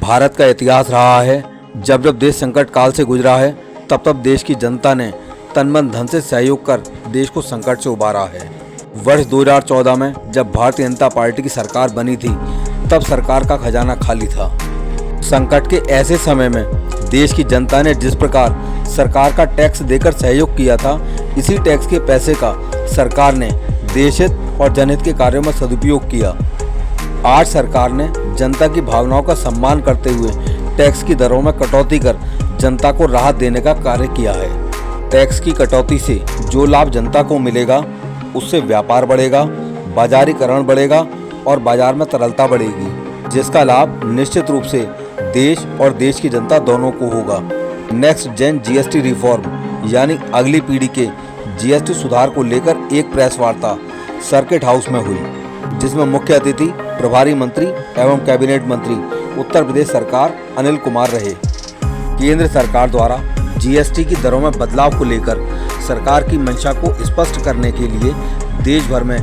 भारत का इतिहास रहा है, जब जब देश संकट काल से गुजरा है तब तब देश की जनता ने तन मन धन से सहयोग कर देश को संकट से उबारा है। वर्ष 2014 में जब भारतीय जनता पार्टी की सरकार बनी थी तब सरकार का खजाना खाली था। संकट के ऐसे समय में देश की जनता ने जिस प्रकार सरकार का टैक्स देकर सहयोग किया था, इसी टैक्स के पैसे का सरकार ने देशहित और जनहित के कार्यों में सदुपयोग किया। आज सरकार ने जनता की भावनाओं का सम्मान करते हुए टैक्स की दरों में कटौती कर जनता को राहत देने का कार्य किया है। टैक्स की कटौती से जो लाभ जनता को मिलेगा, उससे व्यापार बढ़ेगा, बाजारीकरण बढ़ेगा और बाजार में तरलता बढ़ेगी, जिसका लाभ निश्चित रूप से देश और देश की जनता दोनों को होगा। नेक्स्ट जेन जीएसटी रिफॉर्म यानी अगली पीढ़ी के जीएसटी सुधार को लेकर एक प्रेस वार्ता सर्किट हाउस में हुई, जिसमें मुख्य अतिथि प्रभारी मंत्री एवं कैबिनेट मंत्री उत्तर प्रदेश सरकार अनिल कुमार रहे। केंद्र सरकार द्वारा जीएसटी की दरों में बदलाव को लेकर सरकार की मंशा को स्पष्ट करने के लिए देश भर में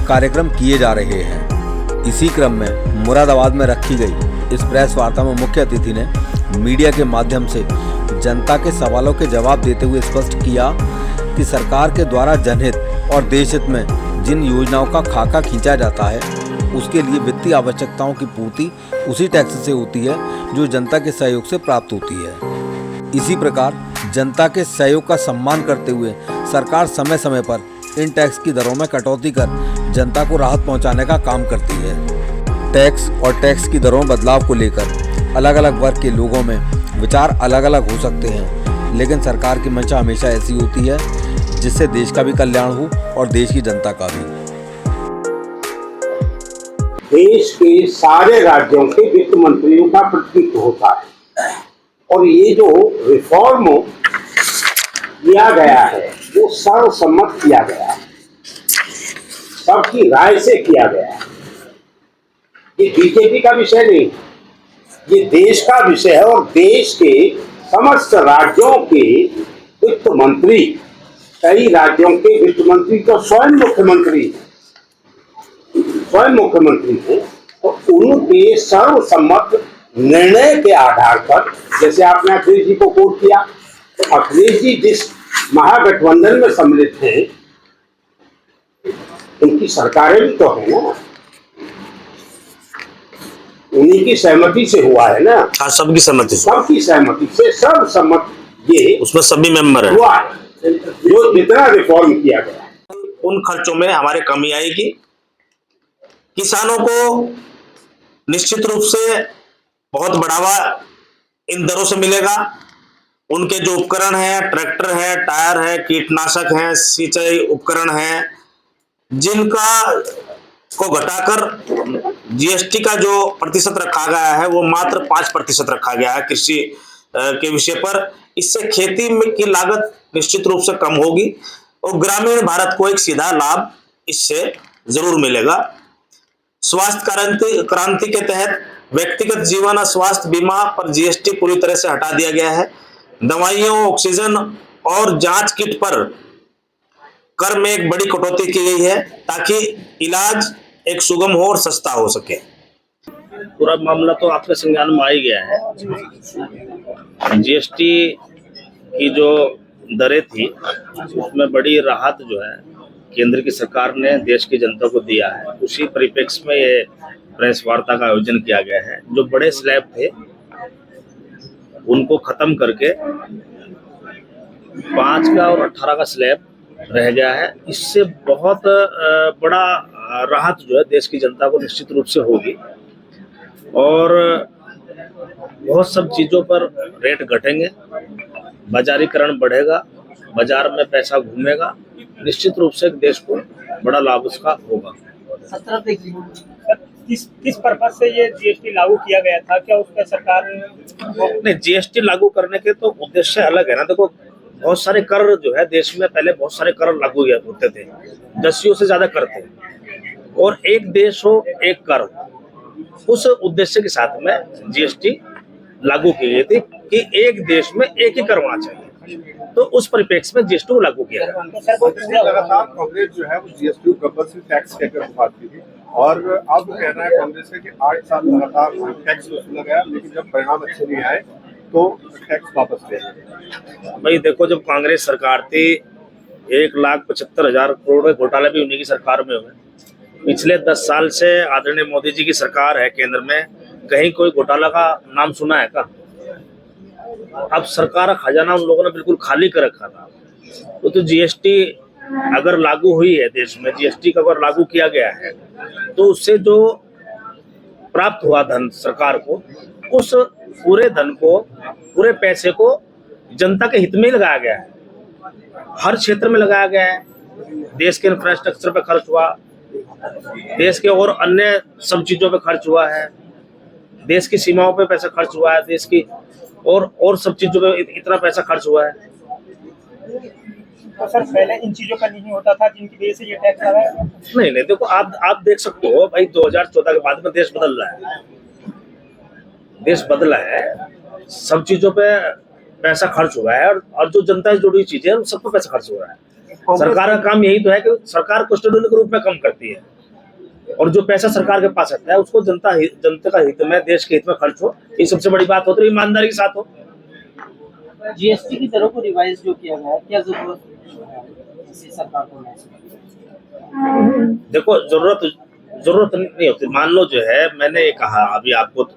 कार्यक्रम किए जा रहे हैं। इसी क्रम में मुरादाबाद में रखी गई इस प्रेस वार्ता में मुख्य अतिथि ने मीडिया के माध्यम से जनता के सवालों के जवाब देते हुए स्पष्ट किया कि सरकार के द्वारा जनहित और देशहित में जिन योजनाओं का खाका खींचा जाता है, उसके लिए वित्तीय आवश्यकताओं की पूर्ति उसी टैक्स से होती है जो जनता के सहयोग से प्राप्त होती है। इसी प्रकार जनता के सहयोग का सम्मान करते हुए सरकार समय समय पर इन टैक्स की दरों में कटौती कर जनता को राहत पहुंचाने का काम करती है। टैक्स और टैक्स की दरों में बदलाव को लेकर अलग अलग वर्ग के लोगों में विचार अलग अलग हो सकते हैं, लेकिन सरकार की मंशा हमेशा ऐसी होती है जिससे देश का भी कल्याण हो और देश की जनता का भी। देश के सारे राज्यों के वित्त मंत्रियों का प्रतिनिधित्व होता है और ये जो रिफॉर्म किया गया है वो सर्वसम्मत किया गया है, सबकी राय से किया गया है। ये बीजेपी का विषय नहीं, ये देश का विषय है और देश के समस्त राज्यों के वित्त मंत्री, कई राज्यों के वित्त मंत्री तो स्वयं मुख्यमंत्री हैं, तो उनके सर्वसम्मत निर्णय के आधार पर, जैसे आपने अखिलेश जी को कोट किया, तो अखिलेश जी जिस महागठबंधन में सम्मिलित हैं, उनकी सरकारें भी तो है ना, उन्हीं की सहमति से हुआ है ना। हाँ, सबकी सहमति से सर्वसम्मत ये उसमें सभी मेंबर है हुआ है जो जितना रिफॉर्म किया गया है। उन खर्चों में हमारे कमी आएगी। किसानों को निश्चित रूप से बहुत बढ़ावा इन दरों से मिलेगा। उनके जो उपकरण है, ट्रैक्टर है, टायर है, कीटनाशक है, सिंचाई उपकरण है, जिनका को घटाकर जीएसटी का जो प्रतिशत रखा गया है वो मात्र 5% रखा गया है कृषि के विषय पर। इससे खेती में की लागत निश्चित रूप से कम होगी और ग्रामीण भारत को एक सीधा लाभ इससे जरूर मिलेगा। स्वास्थ्य क्रांति के तहत व्यक्तिगत जीवन और स्वास्थ्य बीमा पर जीएसटी पूरी तरह से हटा दिया गया है। दवाइयों, ऑक्सीजन और जांच किट पर कर में एक बड़ी कटौती की गई है ताकि इलाज एक सुगम हो और सस्ता हो सके। पूरा मामला तो आपके संज्ञान में आ ही गया है। जीएसटी की जो दरें थी उसमें बड़ी राहत जो है केंद्र की सरकार ने देश की जनता को दिया है। उसी परिप्रेक्ष्य में ये प्रेस वार्ता का आयोजन किया गया है। जो बड़े स्लैब थे उनको खत्म करके 5 का और 18 का स्लैब रह गया है। इससे बहुत बड़ा राहत जो है देश की जनता को निश्चित रूप से होगी और बहुत सब चीज़ों पर रेट घटेंगे, बाजारीकरण बढ़ेगा, बाजार में पैसा घूमेगा, निश्चित रूप से देश को बड़ा लाभ उसका होगा। किस पर्पज से ये जीएसटी लागू किया गया था? क्या उसका सरकार ने जीएसटी लागू करने के तो उद्देश्य अलग है ना। देखो, बहुत सारे कर जो है देश में पहले बहुत सारे कर लागू होते थे, 10 से ज्यादा कर थे, और एक देश हो एक कर हो, उस उद्देश्य के साथ में जीएसटी लागू की गई थी कि एक देश में एक ही कर होना चाहिए। तो उस परिप्रेक्ष्य में जीएसटी को लागू किया गया। लगातार कांग्रेस जो है वो जीएसटी को कंपल्सरी टैक्स कहकर बात की थी, और अब कहना है कांग्रेस का कि 8 साल लगातार टैक्स वसूला गया, लेकिन जब परिणाम अच्छे नहीं आए तो टैक्स वापस ले लिया। भाई देखो, जब कांग्रेस सरकार थी 1,75,000 करोड़ के घोटाले भी उन्हीं की सरकार में हुए। पिछले 10 साल से आदरणीय मोदी जी की सरकार है केंद्र में, कहीं कोई घोटाला का नाम सुना है का? अब सरकार का खजाना उन लोगों ने बिल्कुल खाली कर रखा था। तो जीएसटी अगर लागू हुई है देश में, जीएसटी का अगर लागू किया गया है, तो उससे जो प्राप्त हुआ धन सरकार को, उस पूरे धन को, पूरे पैसे को जनता के हित में लगाया गया है, हर क्षेत्र में लगाया गया है। देश के इंफ्रास्ट्रक्चर पे खर्च हुआ, देश के और अन्य सब चीजों पे खर्च हुआ है, देश की सीमाओं पे पैसा खर्च हुआ है, देश की और सब चीजों पे इतना पैसा खर्च हुआ है। तो सर पहले इन चीजों का नहीं होता था जिनकी वजह से ये टैक्स आ रहा है? नहीं, देखो आप देख सकते हो भाई, 2014 के बाद में देश बदल रहा है, देश बदला है, सब चीजों पे पैसा खर्च हुआ है, और जो जनता से जुड़ी चीजें हैं उन सब पे पैसा खर्च हो रहा है। सरकार का काम यही तो है कि सरकार कस्टोडियन के रूप में काम करती है, और जो पैसा सरकार के पास आता है उसको जनता का हित में, देश के हित में खर्च हो, ये सबसे बड़ी बात होती है, ईमानदारी के साथ हो। जीएसटी की दरों को रिवाइज जो किया गया है, क्या जरूरत है सरकार को? देखो, जरूरत नहीं होती। मान लो जो है, मैंने ये कहा अभी आपको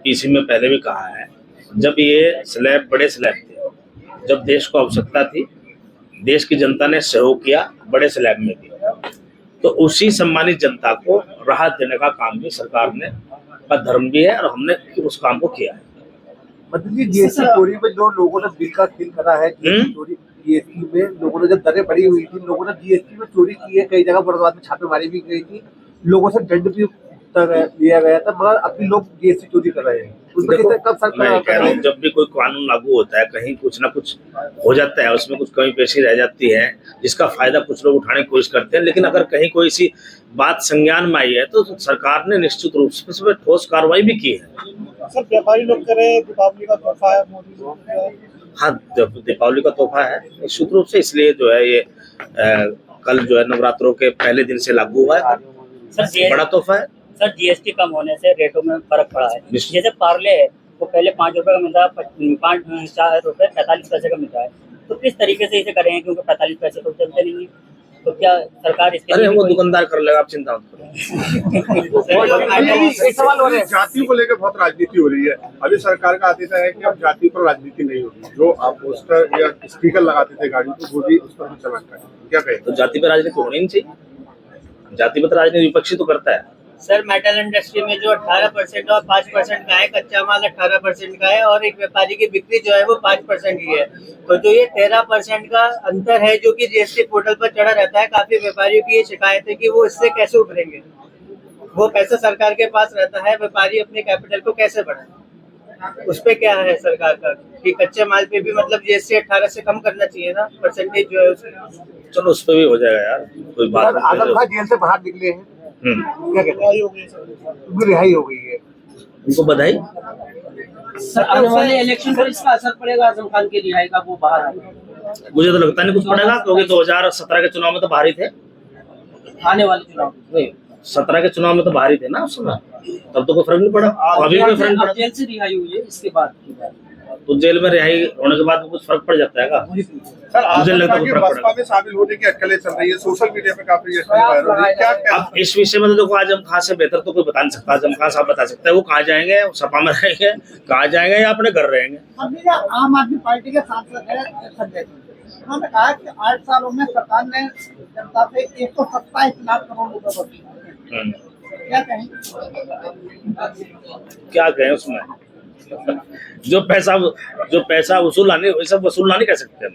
इसी में पहले भी कहा है, जब ये स्लैब, बड़े स्लैब थे, जब देश को आवश्यकता थी, देश की जनता ने सहयोग किया बड़े स्लैब में भी, तो उसी सम्मानित जनता को राहत देने का काम भी सरकार ने का धर्म भी है, और हमने उस काम को किया है। मतलब ये जीएसटी चोरी में जो लोगों ने दिल का खेल करा है, जीएसटी में लोगों ने जब दरें बढ़ी हुई थी, लोगों ने जीएसटी में चोरी की है, कई जगह बड़ौदा में छापेमारी भी गई थी, लोगों से दंड भी लिया गया था, मगर अभी लोग जीएसटी चोरी कर रहे हैं। कब सरकार, जब भी कोई कानून लागू होता है, कहीं कुछ ना कुछ हो जाता है, उसमें कुछ कमी पेशी रह जाती है, जिसका फायदा कुछ लोग उठाने की कोशिश करते हैं, लेकिन अगर कहीं कोई सी बात संज्ञान में आई है तो सरकार ने निश्चित रूप से इसमें ठोस कार्रवाई भी की है। सर व्यापारी लोग कह रहे हैं दीपावली का तोहफा है मोदी जी। हाँ, दीपावली का तोहफा है निश्चित रूप से, इसलिए जो है ये कल जो है नवरात्रों के पहले दिन से लागू हुआ है, बड़ा तोहफा है। सर जीएसटी कम होने से रेटों में फर्क पड़ा है। जैसे पार्ले है वो पहले 5 रुपए का मिलता है, 4 रुपए 45 पैसे का मिलता है, तो किस तरीके से इसे करेंगे, क्योंकि 45 पैसे तो चलते नहीं है, तो क्या सरकार इसके अरे वो दुकानदार कर लेगा, आप चिंता मत करो। जातियों को लेकर बहुत राजनीति हो रही है। अभी सरकार का आदेश है कि अब जाति पर राजनीति नहीं होगी, जो आप पोस्टर या स्टिकर लगाते थे गाड़ी को, वो भी उस पर चलान करें, क्या कहें? तो जाति पर राजनीति होनी नहीं चाहिए, जाति पर राजनीति विपक्षी तो करता है। सर मेटल इंडस्ट्री में जो 18% और 5% का है, कच्चा माल 18% का है, और एक व्यापारी की बिक्री जो है वो 5% की है, तो जो ये 13% का अंतर है जो कि जीएसटी पोर्टल पर चढ़ा रहता है, काफी व्यापारियों की ये शिकायत है कि वो इससे कैसे उभरेंगे। वो पैसा सरकार के पास रहता है, व्यापारी अपने कैपिटल को कैसे बढ़ाए, उस पे क्या है सरकार का कि कच्चे माल पे भी मतलब जीएसटी 18 से कम करना चाहिए ना, परसेंटेज जो है उसकी। चलो उस पर भी हो जाएगा यार, कोई बात नहीं। आजम खान जेल से बाहर निकले हैं, क्या कहते हैं, उनकी रिहाई हो गई है, उनको बधाई। सर आने वाले इलेक्शन पर इसका असर पड़ेगा आजम खान की रिहाई का, वो बाहर आए? मुझे तो लगता नहीं कुछ पड़ेगा, क्योंकि 2017 के चुनाव में तो बाहर ही थे, आने वाले चुनाव नहीं 17 के चुनाव में तो बाहर ही थे ना उस समय, तब तो कोई फर्क नहीं पड़ा, अभी कोई फर्क पड़ा। जेल से रिहाई हुई है, इसके बाद की बात, तो जेल में रिहाई होने के बाद कुछ फर्क पड़ जाता है का? सर मुझे लगता है कि बसपा में शामिल होने की अटकलें चल रही है, सोशल मीडिया पे काफी वायरल हो रही है, क्या अब इस विषय में तो देखो, आजम खान से बेहतर तो कोई बता नहीं सकता। आजम खान साहब बता सकते हैं वो कहाँ जाएंगे, सपा में रहेंगे, कहाँ जाएंगे या अपने घर रहेंगे। आम आदमी पार्टी के सांसद है संजय सिंह, उन्होंने कहा कि 8 सालों में सरकार ने जनता से 127 लाख करोड़ रुपए वसूले, क्या कहें? क्या कहें उसमें, जो पैसा वसूला नहीं कह सकते हम।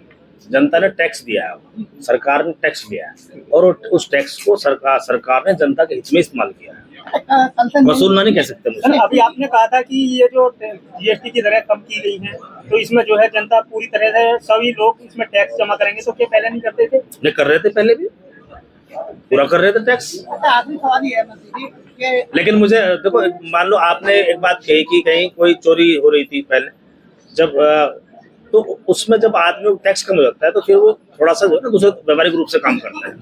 जनता ने टैक्स दिया है, सरकार ने टैक्स दिया है, और उस टैक्स को सरकार ने जनता के हित में इस्तेमाल किया है, वसूलना नहीं कह सकते मुझे। अभी आपने कहा था कि ये जो जीएसटी की दरें कम की गई हैं, तो इसमें जो है जनता पूरी तरह से सभी लोग इसमें टैक्स जमा करेंगे, तो क्या पहले नहीं करते थे? नहीं कर रहे थे, पहले भी पूरा कर रहे थे टैक्स। आखिरी सवाल ये है लेकिन मुझे देखो, मान लो आपने एक बात कही कि कहीं कोई चोरी हो रही थी पहले, जब तो उसमें जब आदमी टैक्स कम हो जाता है तो फिर वो थोड़ा सा जो है ना दूसरे व्यावहारिक रूप से काम करता है।